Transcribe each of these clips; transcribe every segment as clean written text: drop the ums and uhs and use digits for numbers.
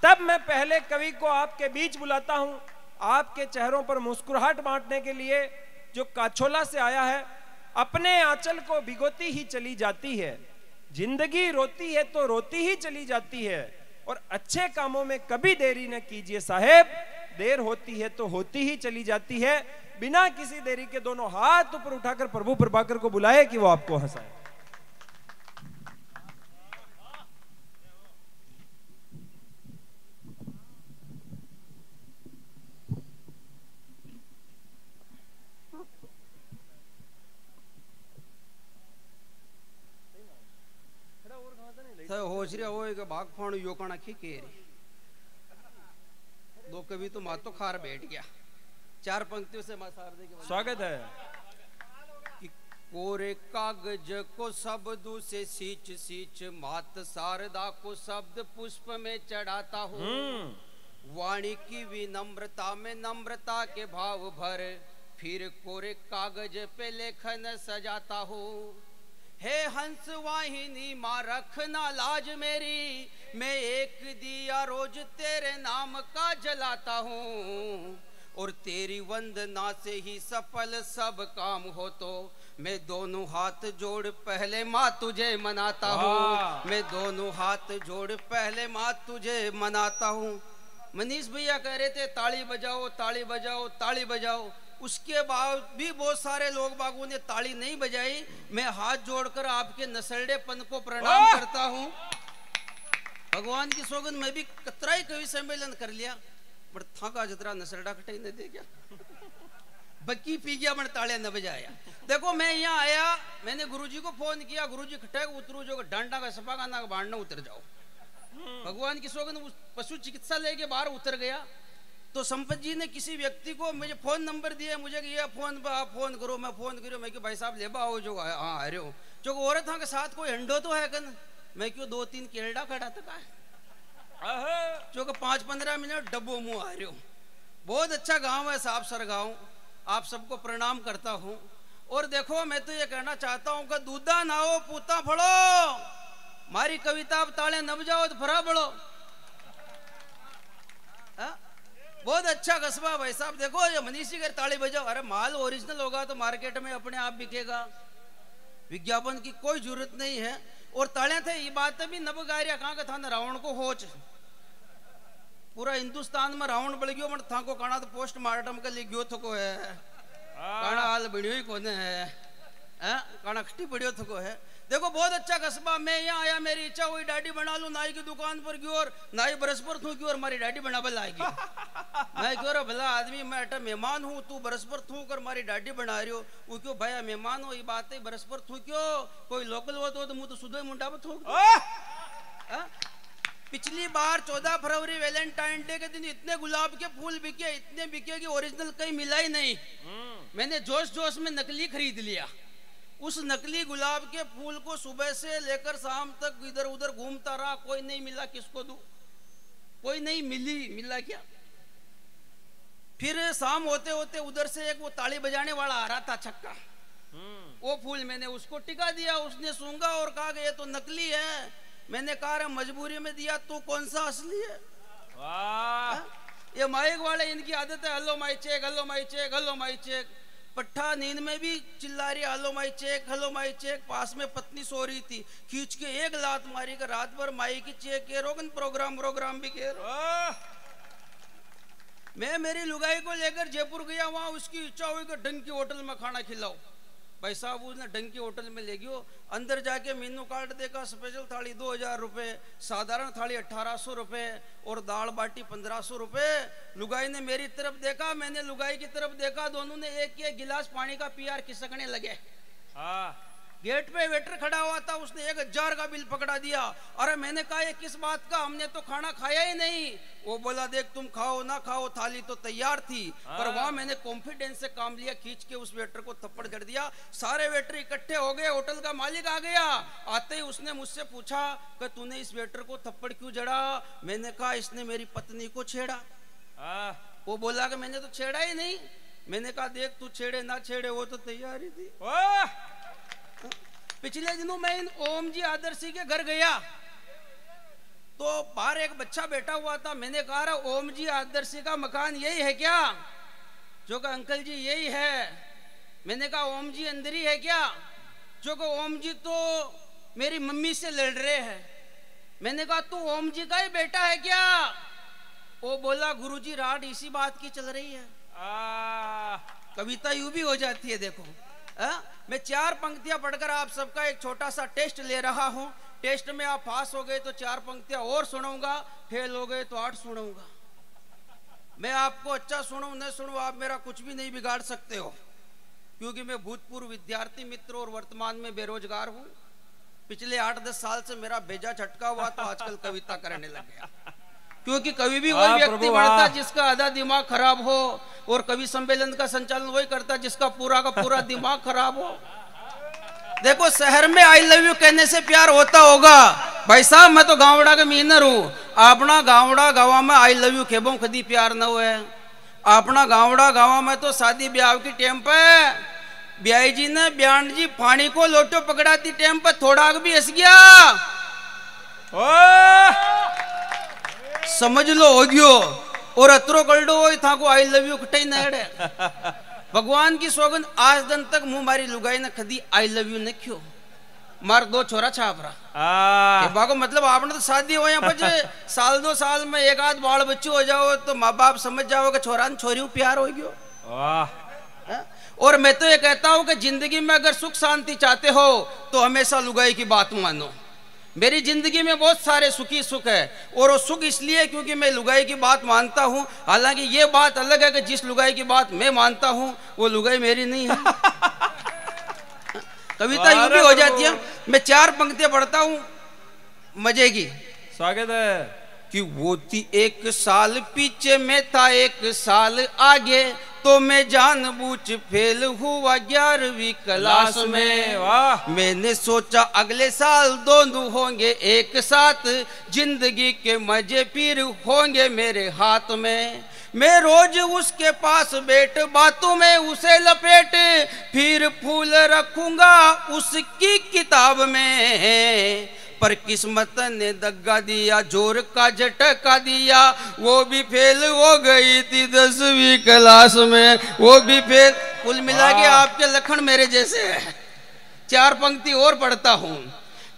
तब मैं पहले कवि को आपके बीच बुलाता हूं, आपके चेहरों पर मुस्कुराहट बांटने के लिए, जो काछोला से आया है। अपने आंचल को भिगोती ही चली जाती है, जिंदगी रोती है तो रोती ही चली जाती है, और अच्छे कामों में कभी देरी न कीजिए साहेब, देर होती है तो होती ही चली जाती है। बिना किसी देरी के दोनों हाथ ऊपर उठाकर प्रभु प्रभाकर को बुलाए कि वो आपको हंसाए। होशरिया हो के भाग फाणु योकाना खिकेरी दो कवि तो मातो खार बैठ गया। चार पंक्तियों से स्वागत है। कि कोरे कागज को शब्दों से सींच सींच मात शारदा को शब्द पुष्प में चढ़ाता हूँ, वाणी की विनम्रता में नम्रता के भाव भर फिर कोरे कागज पे लेखन सजाता हूँ। हे हंस वाहिनी माँ रखना लाज मेरी, मैं एक दिया रोज तेरे नाम का जलाता हूँ, और तेरी वंदना से ही सफल सब काम हो। तो मैं दोनों हाथ जोड़ पहले माँ तुझे मनाता हूँ, मैं दोनों हाथ जोड़ पहले माँ तुझे मनाता हूँ। मनीष भैया कह रहे थे ताली बजाओ ताली बजाओ ताली बजाओ, उसके बाद भी बहुत सारे लोग बागों ने ताली नहीं बजाई। मैं हाथ जोड़कर आपके नसड़ेपन को प्रणाम करता हूँ। भगवान की सौगंध में भी कतरा ही कवि सम्मेलन कर लिया, पर थाका जतरा नसड़ा कटे न दे गया, बक्की पी गया, मैं तालियां न बजाया। देखो मैं यहाँ आया, मैंने गुरुजी को फोन किया, गुरुजी खटे उतरू जो डांडा का सपा का ना बांधना उतर जाओ। भगवान की सौगंध पशु चिकित्सालय के बाहर उतर गया। तो संपत जी ने किसी व्यक्ति को मुझे फोन नंबर दिया, मुझे कि ये फोन पर आप फोन करो, मैं फोन करो, मैं क्यों भाई साहब ले आओ जो हाँ आ रहे हो, जो औरत के साथ कोई हंडो तो है कन, मैं क्यों 2-3 केरड़ा खड़ा था जो 5-15 मिनट डब्बो मुंह आ रहे हो। बहुत अच्छा गांव है, साफ सर गांव, आप सबको प्रणाम करता हूँ। और देखो मैं तो ये कहना चाहता हूँ कि दूधा ना हो पूता फड़ो, मारी कविता अब ताले न बजाओ तो फरा बड़ो। बहुत अच्छा कस्बा भाई साहब। देखो ये मनीषी कर ताली बजाओ, अरे माल ओरिजिनल होगा तो मार्केट में अपने आप बिकेगा, विज्ञापन की कोई जरूरत नहीं है। और ताले थे ये बात भी नब गारिया कहाँ का था ना, रावण को होच पूरा हिंदुस्तान में रावण बढ़ गयो, था को काना तो पोस्टमार्टम के लिए गयो थको है, काना हाल बढ़ियो ही कोने है, काना खट्टी बढ़ियो थको है। देखो बहुत अच्छा कस्बा। मैं यहाँ आया, मेरी इच्छा हुई दाढ़ी बना लूं, नाई की दुकान पर गयो और नाई बरस पर थू क्यों और मारी दाढ़ी बनाबल आएगी। मैं क्यों भला आदमी, मैं अटा मेहमान हूँ, तू बरस पर थू कर मारी दाढ़ी बना रही हो, वो क्यों भैया मेहमान हो, ये बात है बरस पर थू क्यों, कोई लोकल हो तो मुँह तो सुधो मुंडा पर थूक। पिछली बार 14 फरवरी वैलेंटाइन डे के दिन इतने गुलाब के फूल बिके, इतने बिके कि ओरिजिनल कहीं मिला ही नहीं। मैंने जोश जोश में नकली खरीद लिया। उस नकली गुलाब के फूल को सुबह से लेकर शाम तक इधर उधर घूमता रहा, कोई नहीं मिला, किसको दूं, कोई नहीं मिला क्या। फिर शाम होते होते उधर से एक वो ताली बजाने वाला आ रहा था छक्का, वो फूल मैंने उसको टिका दिया, उसने सूंघा और कहा कि ये तो नकली है। मैंने कहा मजबूरी में दिया, तू कौन सा असली है। वाह, ये माइक वाले इनकी आदत है, hello my cheque, hello my cheque, hello my cheque. पट्टा नींद में भी चिल्ला रही hello my cheque, hello my cheque. पास में पत्नी सो रही थी, खींच के एक लात मारी कर रात भर माई की चेक के रोगन प्रोग्राम भी के। मैं मेरी लुगाई को लेकर जयपुर गया, वहां उसकी इच्छा हुई कि ढंग की होटल में खाना खिलाओ। भाई साहब उसने ढंग की होटल में ले गयो, अंदर जाके मेनू कार्ड देखा, स्पेशल थाली 2000 रुपए, साधारण थाली 1800 रुपए और दाल बाटी 1500 रुपए। लुगाई ने मेरी तरफ देखा, मैंने लुगाई की तरफ देखा, दोनों ने एक एक गिलास पानी का पियार खिसकने लगे। गेट पे वेटर खड़ा हुआ था, उसने 1000 का बिल पकड़ा दिया। अरे मैंने कहा ये किस बात का, हमने तो खाना खाया ही नहीं। वो बोला देख तुम खाओ ना खाओ, थाली तो तैयार थी। पर वहां मैंने कॉन्फिडेंस से काम लिया, खींच के उस वेटर को थप्पड़ जड़ दिया। सारे वेटर इकट्ठे हो गए, होटल का मालिक आ गया। आते ही उसने मुझसे पूछा कि तूने इस वेटर को थप्पड़ क्यों जड़ा। मैंने कहा इसने मेरी पत्नी को छेड़ा। वो बोला कि मैंने तो छेड़ा ही नहीं। मैंने कहा देख तू छेड़े ना छेड़े वो तो तैयार ही थी। पिछले दिनों मैं इन ओम जी आदर्शी के घर गया, तो बाहर एक बच्चा बैठा हुआ था। मैंने कहा ओम जी आदर्शी का मकान यही है क्या? जो कहा अंकल जी यही है। मैंने कहा ओम जी अंदर ही है क्या? जो कहा ओम जी तो मेरी मम्मी से लड़ रहे हैं। मैंने कहा तू ओम जी का ही बेटा है क्या? वो बोला गुरुजी रात इसी बात की चल रही है। कविता यूं भी हो जाती है। देखो मैं 4 पंक्तियां पढ़कर आप सबका एक छोटा सा टेस्ट ले रहा हूं। टेस्ट में आप पास हो गए तो 4 पंक्तियां और सुनाऊंगा, फेल हो गए तो 8 सुनाऊंगा। मैं आपको अच्छा सुनूं न सुनूं आप मेरा कुछ भी नहीं बिगाड़ सकते हो, क्योंकि मैं भूतपूर्व विद्यार्थी मित्र और वर्तमान में बेरोजगार हूं। पिछले 8-10 साल से मेरा भेजा झटका हुआ तो आजकल कविता करने लग गया, क्योंकि कवि भी वही व्यक्ति बनता जिसका आधा दिमाग खराब हो, और कवि सम्मेलन का संचालन वही करता जिसका पूरा का पूरा दिमाग खराब हो। देखो शहर में आई लव यू कहने से प्यार होता होगा भाई साहब, मैं तो गावड़ा का मीनर हूं। अपना गावड़ा गावा में आई लव यू खेबों कदी प्यार न हुए। अपना गावड़ा गावा में तो शादी ब्याह की टेम पे ब्याई जी ने ब्यान जी पानी को लोटो पकड़ाती टेम पे थोड़ा भी हंस गया, समझ लो हो गयो। और अतरो कलडो था को आई लव यू कटे नड़े। भगवान की सौगंध आज दिन तक मुंह मारी लुगाई ने कदी आई लव यू ने क्यों। मार 2 छोरा छाप रहा बाको, मतलब आपने तो शादी हो यहाँ पर साल 2 साल में 1 आध बाल बच्चे हो जाओ तो माँ बाप समझ जाओ कि छोरा ने छोरी प्यार हो गयो। और मैं तो ये कहता हूं कि जिंदगी में अगर सुख शांति चाहते हो तो हमेशा लुगाई की बात मानो। मेरी जिंदगी में बहुत सारे सुखी सुख है, और वो सुख इसलिए क्योंकि मैं लुगाई की बात मानता हूं। हालांकि ये बात अलग है कि जिस लुगाई की बात मैं मानता हूं वो लुगाई मेरी नहीं है। कविता यूं भी हो जाती है। मैं 4 पंक्तियां पढ़ता हूं मजे की। स्वागत है। कि वो थी 1 साल पीछे, मैं था 1 साल आगे, तो मैं जानबूझ फेल हुआ 11वीं क्लास में। वाह। मैंने सोचा अगले साल दोनों होंगे एक साथ, जिंदगी के मजे फिर होंगे मेरे हाथ में। मैं रोज उसके पास बैठ बातों में उसे लपेट, फिर फूल रखूंगा उसकी किताब में। पर किस्मत ने दगा दिया, जोर का झटका दिया, वो भी फेल हो गई थी 10वीं क्लास में, वो भी फेल। कुल मिला के आपके लखन मेरे जैसे है। 4 पंक्ति और पढ़ता हूँ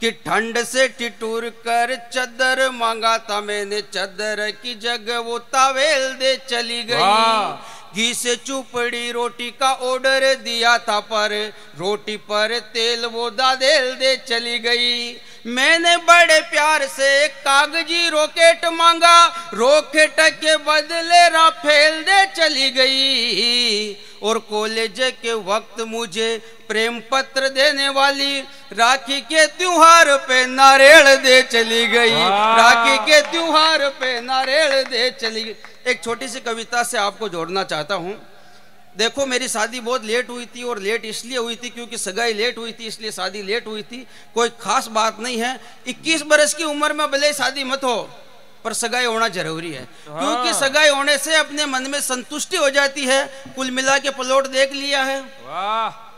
कि ठंड से ठिठुर कर चद्दर मांगा था मैंने, चद्दर की जगह वो तावेल दे चली गई। घी से चुपड़ी रोटी का ऑर्डर दिया था, पर रोटी पर तेल वो दादेल दे चली गई। मैंने बड़े प्यार से एक कागजी रॉकेट मांगा, रॉकेट के बदले राफेल दे चली गई। और कॉलेज के वक्त मुझे प्रेम पत्र देने वाली राखी के त्योहार पे नारियल दे चली गई, राखी के त्योहार पे नारियल दे चली गई। एक छोटी सी कविता से आपको जोड़ना चाहता हूं। देखो मेरी शादी बहुत लेट हुई थी, और लेट इसलिए हुई थी क्योंकि सगाई लेट हुई थी, इसलिए शादी लेट हुई थी। कोई खास बात नहीं है। 21 बरस की उम्र में भले शादी मत हो, पर सगाई होना जरूरी है, क्योंकि सगाई होने से अपने मन में संतुष्टि हो जाती है। कुल मिला के प्लॉट देख लिया है,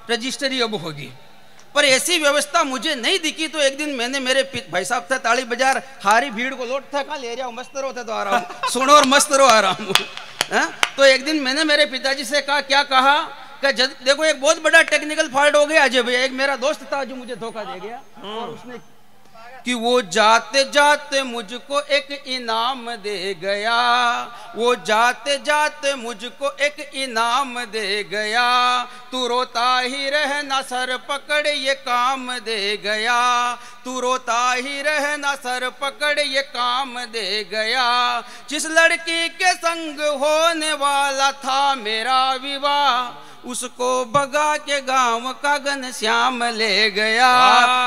रजिस्ट्री अब होगी, पर ऐसी व्यवस्था मुझे नहीं दिखी। तो एक दिन मैंने मेरे भाई साहब था ताली बाजार, हारी भीड़ को लौट था, कहाँ ले रहा हूँ, मस्त रहो था तो आ रहा हूँ, सुनो और मस्त रहो आ रहा हूँ। तो एक दिन मैंने मेरे पिताजी से कहा, क्या कहा कि देखो एक बहुत बड़ा टेक्निकल फॉल्ट हो गया अजय भैया। एक मेरा दोस्त था जो मुझे धोखा दे गया, और उसने कि वो जाते जाते मुझको एक इनाम दे गया, वो जाते जाते मुझको एक इनाम दे गया। तू रोता ही रहना सर पकड़ ये काम दे गया, तू रोता ही रहना सर पकड़ ये काम दे गया। जिस लड़की के संग होने वाला था मेरा विवाह, उसको भगा के गांव का घनश्याम ले गया।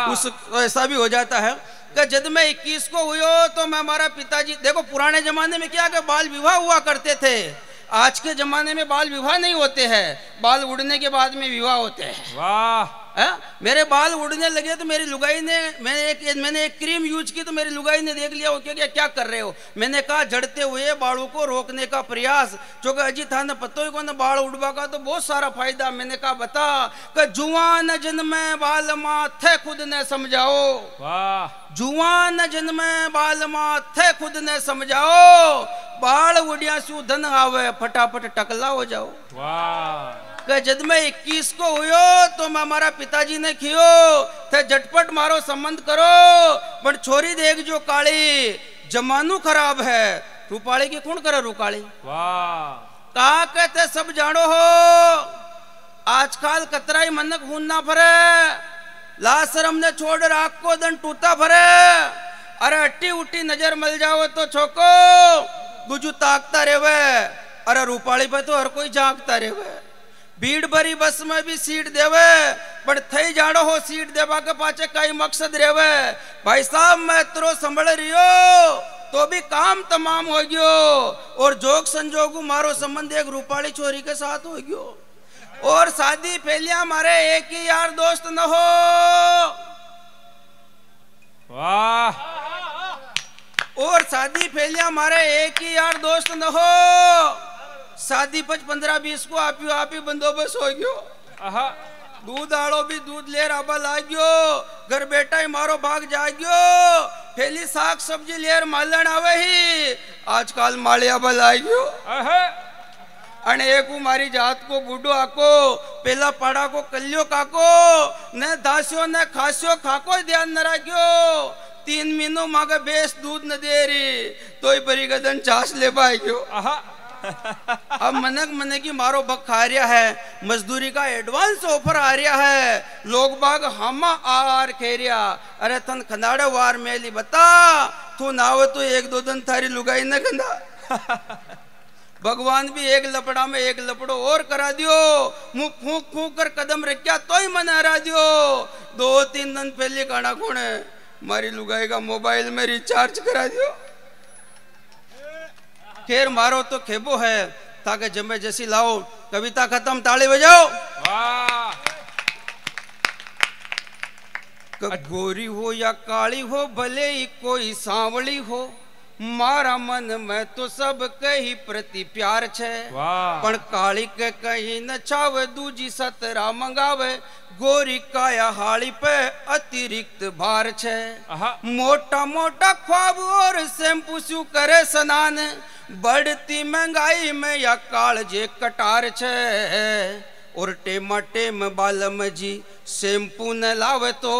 उस ऐसा भी हो जाता है कि जब मैं 21 को हुई तो मैं हमारा पिताजी, देखो पुराने जमाने में क्या कि बाल विवाह हुआ करते थे, आज के जमाने में बाल विवाह नहीं होते हैं, बाल उड़ने के बाद में विवाह होते हैं। वाह। है? मेरे बाल उड़ने लगे तो मेरी लुगाई ने मैंने एक क्रीम यूज की तो मेरी लुगाई ने देख लिया, वो क्या कर रहे हो? मैंने कहा जड़ते हुए बालों को रोकने का प्रयास, जो कि अजी था ना पत्तों को ना बाल उड़वा का तो बहुत सारा फायदा। मैंने कहा बता कि जुआन जन्मे बाल माथे खुद ने समझाओ, वाह जुआन जन्मे बाल माथे खुद ने समझाओ, बाल उड़िया सु धन आवे फटाफट टकला हो जाओ। वाह कि जब मैं 21 को हुयो तो मैं हमारा पिताजी ने खियो थे झटपट मारो संबंध करो, पर छोरी देख जो काली जमानू खराब है, रूपाली की कौन करे रूकाली। वाह कहा कहते सब जानो हो आजकल कतराई मनक खून ना फरे, लाशरम ने छोड़ राख को दन टूटा फरे। अरे अट्टी उट्टी नजर मिल जाओ तो छोको गुजू ताकता रेवे, अरे रूपाली पे तो हर कोई झांकता रेवे। भीड़ भरी बस में भी सीट देवे, पर थई जाड़ो हो सीट देवा के पाचे कई मकसद रेवे। भाई साहब मैं तेरो संभल रियो तो भी काम तमाम हो गयो, और जोग संजोग मारो संबंध एक रूपाली छोरी के साथ हो गयो, और शादी फैलिया मारे एक ही यार दोस्त न हो। वाह और शादी फैलिया मारे एक ही यार दोस्त न हो, शादी 15-20 को आप ही बंदोबस्त हो गयो। दूध आड़ो भी दूध ले राबा लाग्यो, घर बेटा ही मारो भाग जाग्यो, फैली साग सब्जी लेर मालन आवे ही आजकल मालिया बलाग्यो। अने एक मारी जात को बूढ़ो आको पेला पाड़ा को कल्यो काको न दास्यो न खास्यो खाको ध्यान न राख्यो। 3 महीनों मांगे बेस दूध न दे रही तो ही परी गदन चास ले पाएग्यो। अब मन की मारो बक खा रहा है, मजदूरी का एडवांस ऑफर आ रहा है, लोग बाग हम आर खेरिया। अरे तन खंदाड़े वार मेली बता तू नाव तो 1-2 दिन थारी लुगाई न खंदा। भगवान भी एक लपड़ा में एक लपड़ो और करा दियो, मुंह फूंक फूंक कर कदम रखा तो ही मन हरा दियो। 2-3 दिन पहले काना कौन है मारी लुगाई का मोबाइल में रिचार्ज करा दियो। खैर मारो तो खेबो है ताकि जमे जैसी लाओ। कविता खत्म, ताली बजाओ। गोरी हो या काली हो भले ही कोई सांवली हो, मारा मन में तो सब कही प्रति प्यार छे। पण काली के कहीं न छावे दूजी सतरा मंगावे, गोरी काया हाली पे अतिरिक्त भार छे। मोटा मोटा ख्वाब और शैम्पू शू करे स्नान, बढ़ती महंगाई में या कालजे कटार छे। और टेमा टेम बालम जी शैम्पू न लावे तो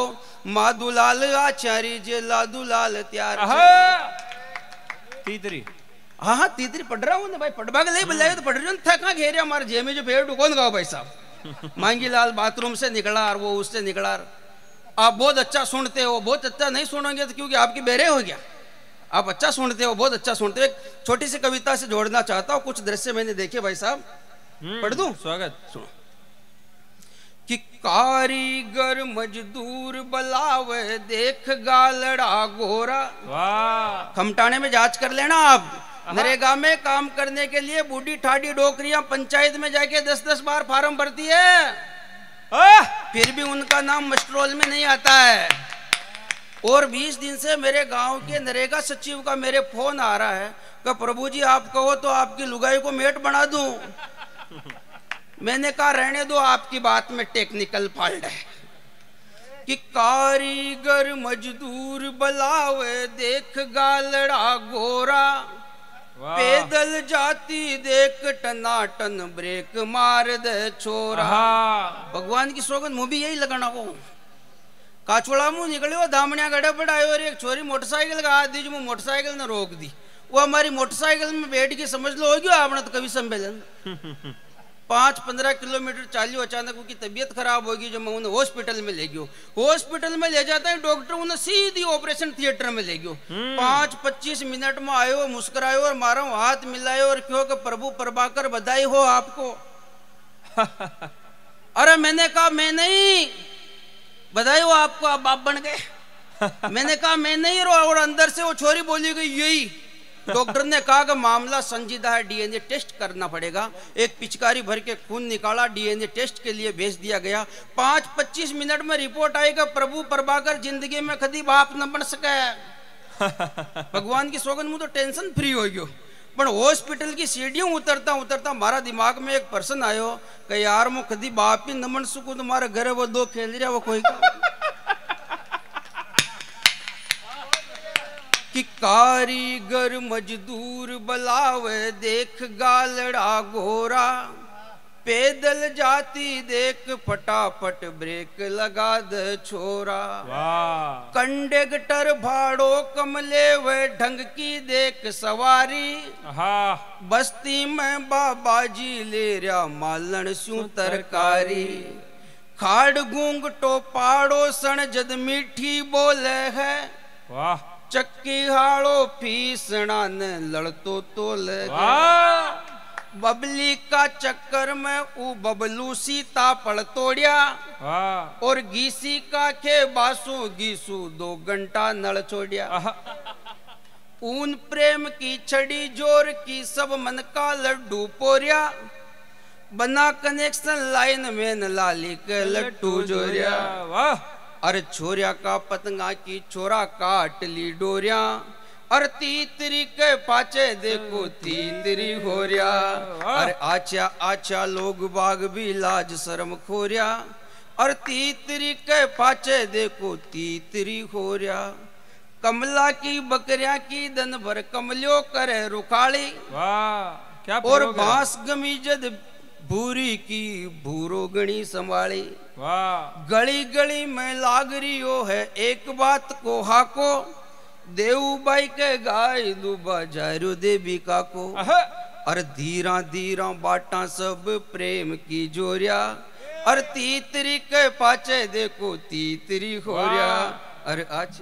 मादुलाल आचारी जे लादुलाल त्यार तीतरी। हाँ तीतरी पढ़ रहा हूँ ना भाई, पढ़वा के नहीं बुलाया तो पढ़ रही हूँ। थका घेरिया हमारे जेब में जो पेड़ कौन गाओ भाई साहब। मांगी लाल बाथरूम से निकला और वो उससे निकला। आप बहुत अच्छा सुनते हो, बहुत अच्छा नहीं सुनोगे तो क्योंकि आपकी बेरे हो गया। आप अच्छा सुनते हो, बहुत अच्छा सुनते हो। एक छोटी सी कविता से जोड़ना चाहता हूँ, कुछ दृश्य मैंने देखे भाई साहब, पढ़ दूं? स्वागत। सुनो कि कारीगर मजदूर बलावे देख गालड़ा गोरा। वाह खमटाने में जांच कर लेना आप। नरेगा में काम करने के लिए बूढ़ी ठाडी डोकरियां पंचायत में जाके 10-10 बार फार्म भरती है, फिर भी उनका नाम मस्ट्रोल में नहीं आता है। और 20 दिन से मेरे गांव के नरेगा सचिव का मेरे फोन आ रहा है कि प्रभु जी आप कहो तो आपकी लुगाई को मेट बना दूं। मैंने कहा रहने दो, आपकी बात में टेक्निकल फॉल्ट है। कि कारीगर मजदूर बलावे देख गालड़ा गोरा, पैदल जाती देख टनाटन ब्रेक मार दे छोरा। भगवान की सौगंध मुंह भी यही लगाना वो। काचोड़ा मुंह निकले दामनिया गड़े पड़ाए और एक छोरी मोटरसाइकिल का हाथ दी, जो मोटरसाइकिल ने रोक दी। वो हमारी मोटरसाइकिल में बैठ के समझ लो हो गया आपने तो कभी सम्मेलन। 5-15 किलोमीटर चालियो, अचानक उनकी तबीयत खराब होगी, जो मैं उन्हें हॉस्पिटल में ले गयो। हॉस्पिटल में ले जाता है डॉक्टर, उन्हें सीधी ऑपरेशन थिएटर में ले गयो। 5-25 मिनट में आयो, मुस्कुरायो और मारो हाथ मिलायो और क्यों कि प्रभु प्रभाकर बधाई हो आपको। अरे मैंने कहा मैं नहीं, बधाई हो आपको, आप बाप बन गए। मैंने कहा मैं नहीं रो, और अंदर से वो छोरी बोली गई यही डॉक्टर ने कहा कि मामला संजीदा है, डीएनए टेस्ट करना पड़ेगा। एक पिचकारी भर के खून निकाला, डीएनए टेस्ट के लिए भेज दिया गया। 5-25 मिनट में रिपोर्ट आएगा, प्रभु प्रभाकर जिंदगी में कभी बाप न बन सके। भगवान की सौगंध मुझे तो टेंशन फ्री हो गयो। पर हॉस्पिटल की सीढ़ियों उतरता उतरता हमारा दिमाग में एक पर्सन आयो कि यार मु कदी बाप ही न बन सकूं, तुम्हारे घर वो 2 खेल रहा वो कोई कि कारीगर मजदूर बुलावे देख गालड़ा गोरा, पैदल जाती देख फटाफट ब्रेक लगा दे छोरा। कंडक्टर भाड़ो कमले वे ढंग की देख सवारी, बस्ती में बाबा जी ले रहा मालन स्यू तरकारी। खाड़ गूंग टोपाड़ो सण जद मीठी बोले है, चक्की हाड़ो फीसणा ने लड़तो तोले। बबली का चक्कर में ऊ बबलू सीता पड़ तोड़िया, और गीसी का खे बासु गीसू 2 घंटा नल छोड़िया। ऊन प्रेम की छड़ी जोर की सब मन का लड्डू पोरिया, बना कनेक्शन लाइन में न लाली के लड्डू जोरिया। अरे छोरिया का पतंगा की छोरा काट ली डोरिया, और तीतरी के पाचे देखो तीतरी हो रिया। अरे आचा आचा लोग बाग भी लाज शर्म खोरिया, और तीतरी के पाचे देखो तीतरी हो रिया। कमला की बकरिया की दन भर कमलियो करे रुखाड़ी, क्या और बांस गमीजद भूरी की भूरो गणी संभाली। गली गली में लाग रियो है एक बात को हाको, देवबाई के गाय दुबा जारो देविका को। अरे धीरा धीरा बाटा सब प्रेम की जोरिया, और तीतरी के पाचे देखो तीतरी हो रिया। अरे आज